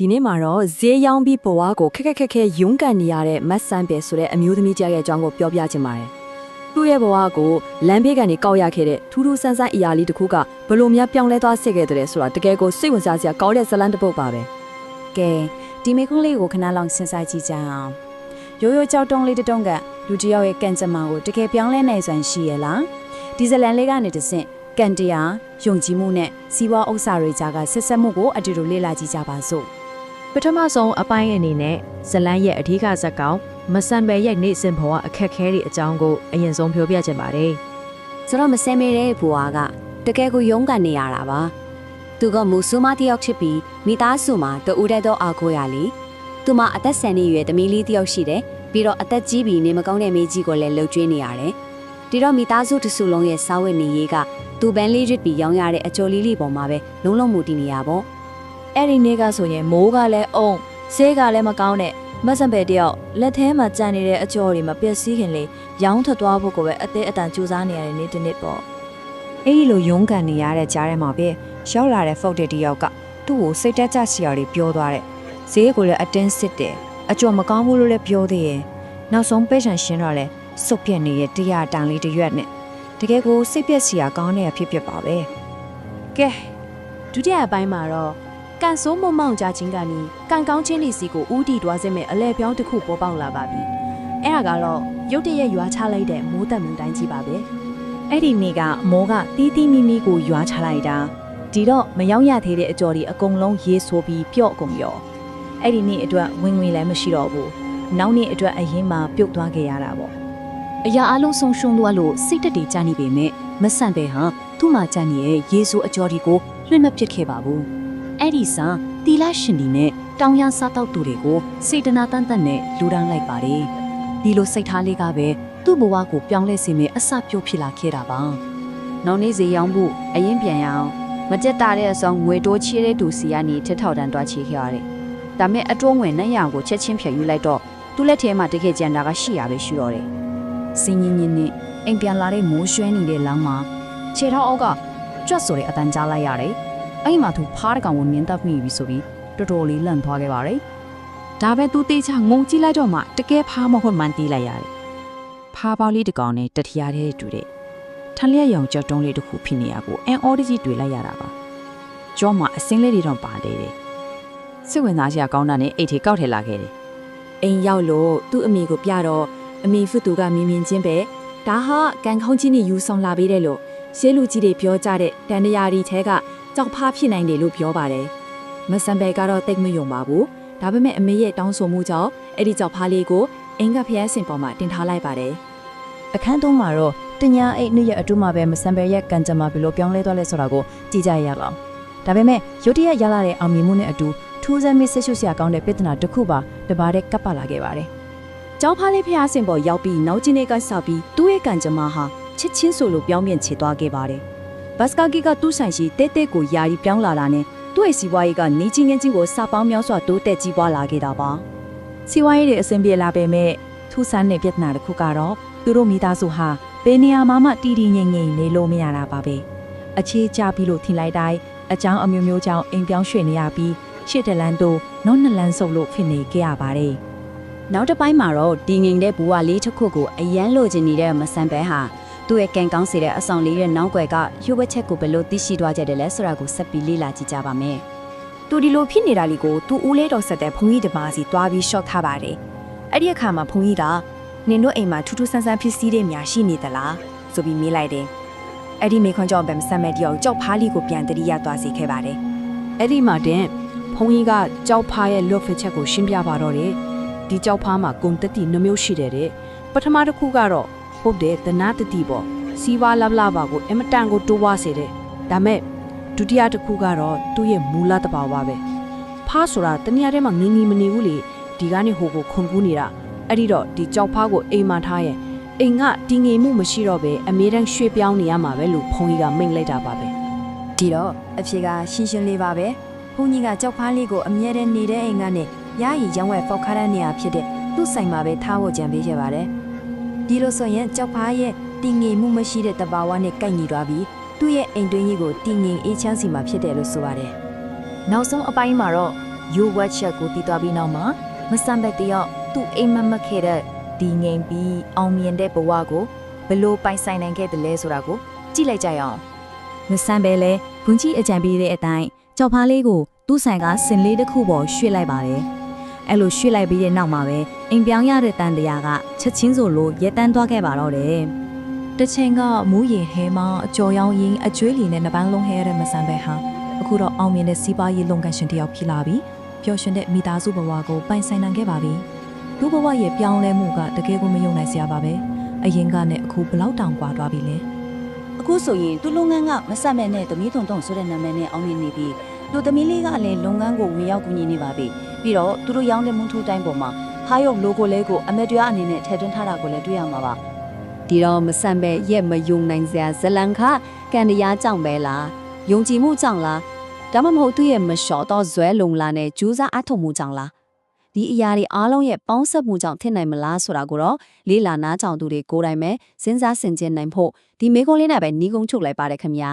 ဒီနေ့မှာတော့ဈေးရောင်းပြီးဘဝကိုခက်ခက်ရုန်းကန်နေရတဲ့မတ်ဆန်ပဲဆိုတဲ့အမျိုးသမီးကြားရဲ့အကြောင်းကိုပြောပြချင်ပါတယ်။သူ့ရဲ့ဘဝကိုလမ်းဘေးကနေကောက်ရခဲ့တဲ့ထူးထူးဆန်းဆန်းအရာလေးတစ်ခုကဘလို့များပြောင်းလဲသွားစေခဲ့တဲ့ဆိုတာတကယ်ကိုစိတ်ဝင်စားစရာကောင်းတဲ့ဇာတ်လမ်းတစ်ပုဒ်ပါပဲ။ကဲဒီမေခွန်းလေးကိုခဏလောက်စဉ်းစားကြည့်ကြအောင်ရိုးရိုးကြောက်တုံးလေးတုံးကလူတစ်ယောက်ရဲ့ကံကြမ္မာကိုတကယ်ပြောင်းလဲနိုင်စွမ်းရှိရလားဒီဇလန်လေးကနေတဆင့်ကံတရားယုံကြည်မှုနဲ့စီးပွားဥစ္စာတွေကြားကဆက်ဆက်မှုကိုအတူတူလေ့လာကြည့်ကြပါစို့ပထမဆုံးအပိုင်းအနေနဲ့ဇလန်းရဲ့အဓိကဇာတ်ကောင်မဆန်ပဲရဲ့နေ့စဉ်ဘဝအခက်ခဲတွေအကြောင်းကိုအရင်ဆုံးပြောပြချင်ပါတယ်ဆိုတော့မဆန်မဲတဲ့ဘဝကတကယ်ကိုရုန်းကန်နေရတာပါသူကမူဆူမတယောက်ချစ်ပြီးမိသားစုမှာတူတဲ့တော့အားကိုးရလေသူမအသက်ဆန်နေရွယ်သမီးလေးတယောက်ရှိတယ်ပြီးတော့အသက်ကြီးပြီးနေမကောင်းတဲ့မိကြီးကိုလည်းလှုပ်ကျွေးနေရတယ်ဒီတော့မိသားစုတစ်စုလုံးရဲ့စားဝတ်နေရေးကသူပန်းလေးရစ်ပြီးရောင်းရတဲ့အကျော်လေးလေးပေါ်မှာပဲလုံးလုံးမူတည်နေရပါအဲ့ဒီနေ့ကဆိုရင်မိုးကလည်းအုံဈေးကလည်းမကောင်းတဲ့မဆန်ပဲတယောက်လက်ထဲမှာကြံနေတဲ့အကျော်တွေမပျက်စီးခင်လေရောင်းထွက်သွားဖို့ကိုပဲအသေးအတန်ကြိုးစားနေရတဲ့နေ့တစ်နေ့ပေါ့အဲ့ဒီလိုရုန်းကန်နေရတဲ့ကြားထဲမှာပဲရောက်လာတဲ့ဖုတ်တဲ့တယောက်ကသူ့ကိုစိတ်တက်ကြစီရတွေပြောသွားတဲ့ဈေးကိုလည်းအတင်းစစ်တယ်အကျော်မကောင်းဘူးလို့လည်းပြောသေးရဲ့နောက်ဆုံးပဲ့ချန်ရှင်းတော့လဲစုပ်ပြက်နေတဲ့တရားတန်လေးတစ်ရွက်နဲ့တကယ်ကိုစိတ်ပြက်စီရကောင်းတဲ့အဖြစ်ဖြစ်ပါပဲကဲဒုတိယအပိုင်းမှာတော့ကန်ဆိုးမမောင်ကြခြင်းကနေကန်ကောင်းချင်းလေးစီကိုဦးတည်တွားစေမဲ့အလဲပြောင်းတစ်ခုပေါ်ပေါက်လာပါပြီအဲ့ဒါကတော့ရုတ်တရက်ရွာချလိုက်တဲ့မိုးတက်မုန်တိုင်းကြီးပါပဲအဲ့ဒီနေ့ကမိုးကတီးတီးမီမီကိုရွာချလိုက်တာဒီတော့မရောက်ရသေးတဲ့အကျော်ဒီအကုန်လုံးရေးဆိုးပြီးပြော့ကုန်ရောအဲ့ဒီနေ့အတွက်ဝင်ဝင်လည်းမရှိတော့ဘူးနောက်နေ့အတွက်အရင်မှပြုတ်သွားခဲ့ရတာပေါ့အရာအလုံးဆုံးရှုံးသွားလို့စိတ်တက်တွေကြာနေပေမဲ့မဆန်ပဲဟာသူ့မှာကြာနေတဲ့ရေဆိုးအကျော်ဒီကိုလွှင့်မပစ်ခဲ့ပါဘူးအဲ့ဒီဆန်တီလာရှင်ဒီနဲ့တောင်ရစားတောက်သူတွေကိုစေတနာတန်တန်နဲ့လူဒန်းလိုက်ပါတယ်ဒီလိုစိတ်ထားလေးကပဲသူ့ဘဝကိုပြောင်းလဲစေမယ့်အစပြုတ်ဖြစ်လာခဲ့တာပါနောက်နေ့ဈေးရောင်းဖို့အရင်ပြန်ရအောင်မကြက်တာတဲ့အဆောင်ငွေတိုးချေးတဲ့သူစီကနေထက်ထောက်တန်းတွားချေးခဲ့ရတယ်ဒါမဲ့အတွင်းဝင်နဲ့ရံကိုချက်ချင်းဖြတ်ယူလိုက်တော့သူ့လက်ထဲမှာတကယ်ကြံတာကရှိရပဲရှိတော့တယ်စင်းရင်ရင်နဲ့အိမ်ပြန်လာတဲ့မိုးရွှဲနေတဲ့လမ်းမှာခြေထောက်အောက်ကကြွတ်ဆိုတဲ့အတန်းကြားလိုက်ရတယ်အဲ့မှာသူဖားတကောင်ကိုမြင်တတ်မိပြီဆိုပြီးတော်တော်လေးလန့်သွားခဲ့ပါတယ်ဒါပဲသူတေချာငုံကြည့်လိုက်တော့မှတကယ်ဖားမဟုတ်မှန်တီးလိုက်ရတယ်ဖားပေါလေးတကောင်နဲ့တထရာတဲ့တူတဲ့ထလျက်ရောင်ကြောက်တုံးလေးတစ်ခုဖြစ်နေရကိုအန်အော်ဒီကြီးတွေ့လိုက်ရတာပါကြောမှာအစင်းလေးတွေတော့ပါတယ်စိတ်ဝင်စားစရာကောင်းတာနဲ့အိတ်ထေကောက်ထဲလာခဲ့တယ်အိမ်ရောက်လို့သူ့အမေကိုပြတော့အမေဖုသူကမြင်မြင်ချင်းပဲဒါဟာကန်ခေါင်းကြီးနဲ့ယူဆောင်လာပေးတယ်လို့ရှေးလူကြီးတွေပြောကြတဲ့တန်တရာဒီထဲကကြောက်ဖားဖြစ်နိုင်တယ်လို့ပြောပါတယ်မဆန်ဘဲကတော့တိတ်မယုံပါဘူးဒါပေမဲ့အမေရဲ့တောင်းဆိုမှုကြောင့်အဲ့ဒီကြောက်ဖားလေးကိုအင်္ဂဖျက်စင်ပေါ်မှာတင်ထားလိုက်ပါတယ်အခန်းသုံးမှာတော့တညာအိတ်နှစ်ရက်အတူမှပဲမဆန်ဘဲရဲ့ကန်ကြမ္မာဘယ်လိုပြောင်းလဲသွားလဲဆိုတာကိုကြည့်ကြရအောင်ဒါပေမဲ့ရုတ်တရက်ရလာတဲ့အောင်မြင်မှုနဲ့အတူထူးဆန်းမိဆက်ရှုစရာကောင်းတဲ့ပြဿနာတစ်ခုပါတပါးတည်းကပ်ပါလာခဲ့ပါတယ်ကြောက်ဖားလေးဖျားစင်ပေါ်ရောက်ပြီးနောက်ကျင်းလေးကဆောက်ပြီးသူ့ရဲ့ကန်ကြမ္မာဟာချစ်ချင်းဆိုလို့ပြောင်းပြန်ချေသွားခဲ့ပါတယ်ဘတ်စကာကီကသူ့ဆိုင်ရှိတဲတဲကိုယာရီပြောင်းလာတာနဲ့သူ့ရဲ့စီးပွားရေးကနေချင်းငင်းချင်းကိုစပေါင်းများစွာတိုးတက်ကြီးပွားလာခဲ့တာပါစီးပွားရေးတွေအဆင်ပြေလာပေမဲ့ထူးဆန်းတဲ့ပြဿနာတစ်ခုကတော့သူတို့မိသားစုဟာဘယ်နေရာမှတည်တည်ငြိမ်ငြိမ်နေလို့မရတာပါပဲအခြေချပြီးလို့ထင်လိုက်တိုင်းအကြောင်းအမျိုးမျိုးကြောင့်အိမ်ပြောင်းရွှေ့နေရပြီးရှစ်တလန်းတို့နောက်နှစ်လန်းဆုပ်လို့ဖြစ်နေကြရပါတယ်နောက်တစ်ပိုင်းမှာတော့ဒီငိမ်တဲ့ဘဝလေးတစ်ခုကိုအရန်လိုချင်နေတဲ့မဆန်ဘဲဟာသူ့ရဲ့ကန်ကောင်းစေတဲ့အဆောင်လေးရဲ့နောက်ွယ်ကရုပ်ဝက်ချက်ကိုဘယ်လိုသိရှိသွားကြတယ်လဲဆိုတာကိုဆက်ပြီးလေ့လာကြည့်ကြပါမယ်။သူဒီလိုဖြစ်နေတာလေးကိုသူဦးလေးတော်ဆက်တဲ့ဘုန်းကြီးတပါးစီတွားပြီးရှော့ထားပါတယ်။အဲ့ဒီအခါမှာဘုန်းကြီးကနင်တို့အိမ်မှာထူးထူးဆန်းဆန်းဖြစ်စည်းတဲ့များရှိနေသလားဆိုပြီးမေးလိုက်တယ်။အဲ့ဒီမိခွန်းကြောင့်ပဲမဆန်မဲ့တယောက်ကြောက်ဖားလေးကိုပြန်တတိယသွားစေခဲ့ပါတယ်။အဲ့ဒီမှာတင်ဘုန်းကြီးကကြောက်ဖားရဲ့လွတ်ဖက်ချက်ကိုရှင်းပြပါတော့တယ်။ဒီကြောက်ဖားမှာဂုံတတိနှမျိုးရှိတယ်တဲ့။ပထမတစ်ခုကတော့ဟုတ်တယ်တနာတတိပေါ့စီးပွားလပ်လာပါကိုအမတန်ကိုတိုးဝါစေတယ်ဒါမဲ့ဒုတိယတစ်ခုကတော့သူ့ရဲ့မူလတဘာဝပဲဖားဆိုတာတနည်းအားဖြင့်ငင်းငီမနေဘူးလေဒီကနေဟိုကိုခွန်ကူးနေတာအဲ့ဒီတော့ဒီကြောက်ဖားကိုအိမ်မှာထားရင်အိမ်ကတည်ငြိမ်မှုမရှိတော့ပဲအမေတန်းရွှေ့ပြောင်းနေရမှာပဲလို့ဘုန်းကြီးကမိန့်လိုက်တာပါပဲဒီတော့အဖြေကရှင်းရှင်းလေးပါပဲဘုန်းကြီးကကြောက်ဖားလေးကိုအမြဲတမ်းနေတဲ့အိမ်ကနေရရည်ရောင်းဝယ်ဖောက်ခါတဲ့နေရာဖြစ်တဲ့သူ့ဆိုင်မှာပဲထားဖို့ကြံပေးခဲ့ပါတယ်ဒီလိုဆိုရင်ကြောက်ဖားရဲ့တည်ငြိမ်မှုမရှိတဲ့တဘာဝနဲ့ကိုက်ညီသွားပြီးသူ့ရဲ့အိမ်တွင်းကြီးကိုတည်ငြိမ်အေးချမ်းစီမှာဖြစ်တယ်လို့ဆိုပါတယ်။နောက်ဆုံးအပိုင်းမှာတော့ ရိုးဝက်ချက်ကိုတည်သွားပြီးနောက်မှာမဆန်ဘက်တယောက်သူ့အိမ်မက်မက်ခဲ့တဲ့ဒီငိမ်ပြီးအောင်မြင်တဲ့ဘဝကိုဘလို့ပိုင်ဆိုင်နိုင်ခဲ့တယ်လဲဆိုတာကိုကြည့်လိုက်ကြရအောင် မဆန်ပဲလဲဘုန်းကြီးအကြံပေးတဲ့အတိုင်းကြောက်ဖားလေးကိုသူ့ဆိုင်ကစင်လေးတစ်ခုပေါ်ရွှေ့လိုက်ပါတယ်အဲ့လိုရွှေ့လိုက်ပြီးတဲ့နောက်မှာပဲအိမ်ပြောင်းရတဲ့တန်တရားကချက်ချင်းဆိုလို့ရဲတန်းသွားခဲ့ပါတော့တယ်တစ်ချိန်ကမူးရင်ဟဲမှာအကျော်ရောင်းရင်းအကျွေးလီနဲ့နှစ်ပန်းလုံးဟဲရတဲ့မဆန်ပဲဟာအခုတော့အောင်မြင်တဲ့စီးပွားရေးလုပ်ငန်းရှင်တစ်ယောက်ဖြစ်လာပြီးပျော်ရွှင်တဲ့မိသားစုဘဝကိုပိုင်ဆိုင်နိုင်ခဲ့ပါပြီသူ့ဘဝရဲ့ပြောင်းလဲမှုကတကယ်ကိုမယုံနိုင်စရာပါပဲအရင်ကနဲ့အခုဘလောက်တောင်ကွာသွားပြီလဲ အခုဆိုရင်သူ့လုပ်ငန်းကမဆက်မဲ့နဲ့သမီးထုံထုံဆိုတဲ့နာမည်နဲ့အောင်မြင်နေပြီးသူသမီးလေးကလည်းလုပ်ငန်းကိုဝင်ရောက်ကူညီနေပါပြီပြီးတော့သူတို့ရောင်းတဲ့မုန်းထူးတိုင်းပေါ်မှာဟာယုတ် logo လေးကိုအမက်တရားအနေနဲ့ထည့်သွင်းထားတာကိုလည်းတွေ့ရမှာပါ ဒီတော့မဆန်ပဲရက်မယုံနိုင်စရာဇလန်ခကန်တရားကြောင့်ပဲလားယုံကြည်မှုကြောင့်လားဒါမှမဟုတ်သူ့ရဲ့မလျှော့တော့ဇွဲလုံလာနဲ့ကျူးစားအထုံမှုကြောင့်လားဒီအရာတွေအားလုံးရဲ့ပေါင်းစပ်မှုကြောင့်ထင်နိုင်မလားဆိုတာကိုတော့လေးလာနားကြောင်သူတွေကိုယ်တိုင်ပဲစဉ်းစားဆင်ခြင်နိုင်ဖို့ဒီမေခွန်းလေးနဲ့ပဲညီကုန်းချုပ်လိုက်ပါတယ်ခင်ဗျာ